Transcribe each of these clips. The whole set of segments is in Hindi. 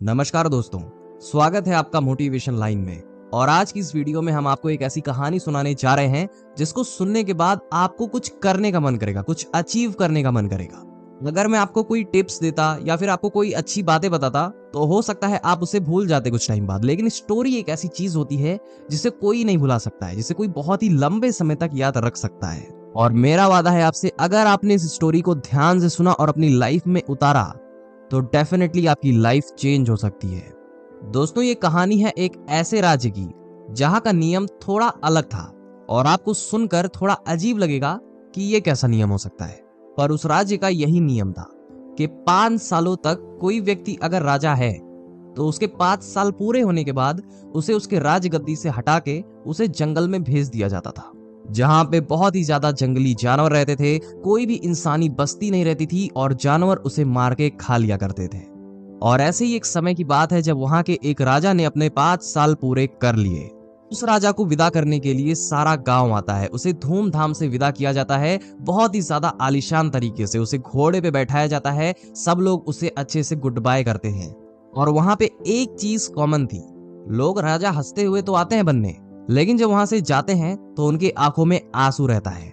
नमस्कार दोस्तों, स्वागत है आपका मोटिवेशन लाइन में। और आज की इस वीडियो में हम आपको एक ऐसी कहानी सुनाने जा रहे हैं जिसको सुनने के बाद आपको कुछ करने का मन करेगा, कुछ अचीव करने का मन करेगा। अगर मैं आपको कोई टिप्स देता या फिर आपको कोई अच्छी बातें बताता तो हो सकता है आप उसे भूल जाते कुछ टाइम बाद, लेकिन स्टोरी एक ऐसी चीज होती है जिसे कोई नहीं भुला सकता है, जिसे कोई बहुत ही लंबे समय तक याद रख सकता है। और मेरा वादा है आपसे, अगर आपने इस स्टोरी को ध्यान से सुना और अपनी लाइफ में उतारा तो डेफिनेटली आपकी लाइफ चेंज हो सकती है। दोस्तों, ये कहानी है एक ऐसे राज्य की जहां का नियम थोड़ा अलग था और आपको सुनकर थोड़ा अजीब लगेगा कि ये कैसा नियम हो सकता है, पर उस राज्य का यही नियम था कि 5 सालों तक कोई व्यक्ति अगर राजा है तो उसके 5 साल पूरे होने के बाद उसे उसके राजगद्दी से हटा के उसे जंगल में भेज दिया जाता था, जहां पे बहुत ही ज्यादा जंगली जानवर रहते थे। कोई भी इंसानी बस्ती नहीं रहती थी और जानवर उसे मार के खा लिया करते थे। और ऐसे ही एक समय की बात है जब वहां के एक राजा ने अपने 5 साल पूरे कर लिए। उस राजा को विदा करने के लिए सारा गांव आता है, उसे धूमधाम से विदा किया जाता है, बहुत ही ज्यादा आलीशान तरीके से उसे घोड़े पे बैठाया जाता है। सब लोग उसे अच्छे से गुड बाय करते हैं। और वहां पे एक चीज कॉमन थी, लोग राजा हंसते हुए तो आते हैं बनने, लेकिन जब वहां से जाते हैं तो उनकी आंखों में आंसू रहता है।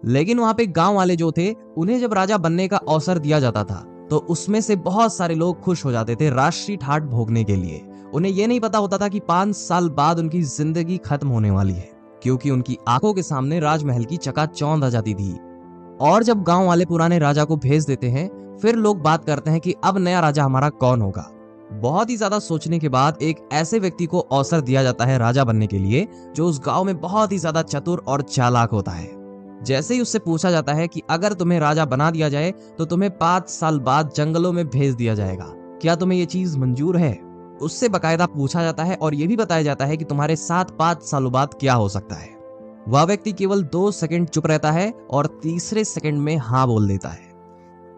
लेकिन वहां पे गांव वाले जो थे, उन्हें जब राजा बनने का अवसर दिया जाता था तो उसमें से बहुत सारे लोग खुश हो जाते थे राष्ट्रीय ठाट भोगने के लिए। उन्हें यह नहीं पता होता था कि 5 साल बाद उनकी जिंदगी खत्म होने वाली है, क्योंकि उनकी आंखों के सामने राजमहल की चकाचौंध आ जाती थी। और जब गांव वाले पुराने राजा को भेज देते हैं, फिर लोग बात करते हैं कि अब नया राजा हमारा कौन होगा। बहुत ही ज्यादा सोचने के बाद एक ऐसे व्यक्ति को अवसर दिया जाता है राजा बनने के लिए जो उस गांव में बहुत ही ज्यादा चतुर और चालाक होता है। जैसे ही उससे पूछा जाता है कि अगर तुम्हें राजा बना दिया जाए तो तुम्हें 5 साल बाद जंगलों में भेज दिया जाएगा, क्या तुम्हें ये चीज मंजूर है? उससे बकायदा पूछा जाता है और ये भी बताया जाता है कि तुम्हारे साथ 5 सालों बाद क्या हो सकता है। वह व्यक्ति केवल 2 सेकंड चुप रहता है और तीसरे सेकंड में हाँ बोल देता है।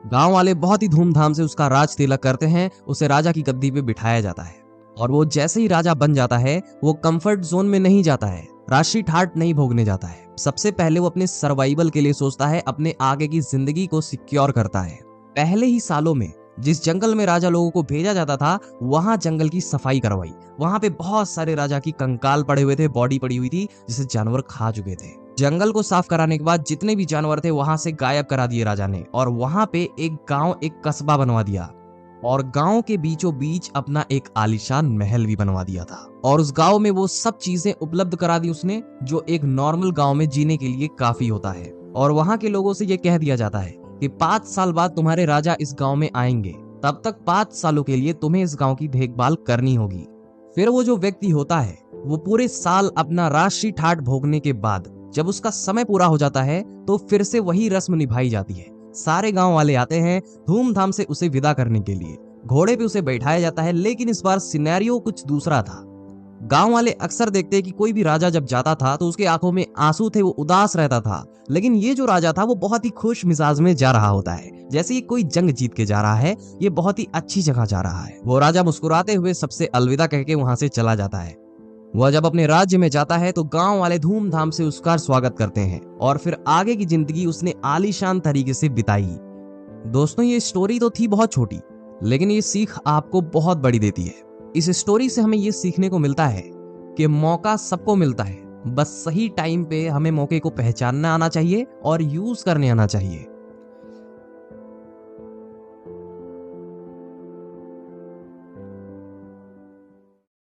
गांव वाले बहुत ही धूमधाम से उसका राज तिलक करते हैं, उसे राजा की गद्दी पे बिठाया जाता है। और वो जैसे ही राजा बन जाता है वो कंफर्ट जोन में नहीं जाता है, राष्ट्रीय ठाट नहीं भोगने जाता है। सबसे पहले वो अपने सर्वाइवल के लिए सोचता है, अपने आगे की जिंदगी को सिक्योर करता है। पहले ही सालों में जिस जंगल में राजा लोगों को भेजा जाता था वहां जंगल की सफाई करवाई। वहां पे बहुत सारे राजा की कंकाल पड़े हुए थे, बॉडी पड़ी हुई थी जिसे जानवर खा चुके थे। जंगल को साफ कराने के बाद जितने भी जानवर थे वहां से गायब करा दिए राजा ने, और वहां पे एक गांव, एक कस्बा बनवा दिया। और गांव के बीचों बीच अपना एक आलीशान महल भी बनवा दिया था। और उस गांव में वो सब चीजें उपलब्ध करा दी उसने जो एक नॉर्मल गांव में जीने के लिए काफी होता है। और वहां के लोगों से ये कह दिया जाता है कि 5 साल बाद तुम्हारे राजा इस गांव में आएंगे, तब तक 5 सालों के लिए तुम्हें इस गांव की देखभाल करनी होगी। फिर वो जो व्यक्ति होता है वो पूरे साल अपना राष्ट्रीय ठाट भोगने के बाद जब उसका समय पूरा हो जाता है तो फिर से वही रस्म निभाई जाती है। सारे गांव वाले आते हैं धूमधाम से उसे विदा करने के लिए, घोड़े पे उसे बैठाया जाता है। लेकिन इस बार सिनेरियो कुछ दूसरा था। गांव वाले अक्सर देखते हैं कि कोई भी राजा जब जाता था तो उसके आंखों में आंसू थे, वो उदास रहता था। लेकिन ये जो राजा था वो बहुत ही खुश मिजाज में जा रहा होता है, जैसे ये कोई जंग जीत के जा रहा है, ये बहुत ही अच्छी जगह जा रहा है। वो राजा मुस्कुराते हुए सबसे अलविदा कह के वहां से चला जाता है। वह जब अपने राज्य में जाता है तो गांव वाले धूमधाम से उसका स्वागत करते हैं और फिर आगे की जिंदगी उसने आलीशान तरीके से बिताई। दोस्तों, ये स्टोरी तो थी बहुत छोटी, लेकिन ये सीख आपको बहुत बड़ी देती है। इस स्टोरी से हमें ये सीखने को मिलता है कि मौका सबको मिलता है, बस सही टाइम पे हमें मौके को पहचानना आना चाहिए और यूज करने आना चाहिए।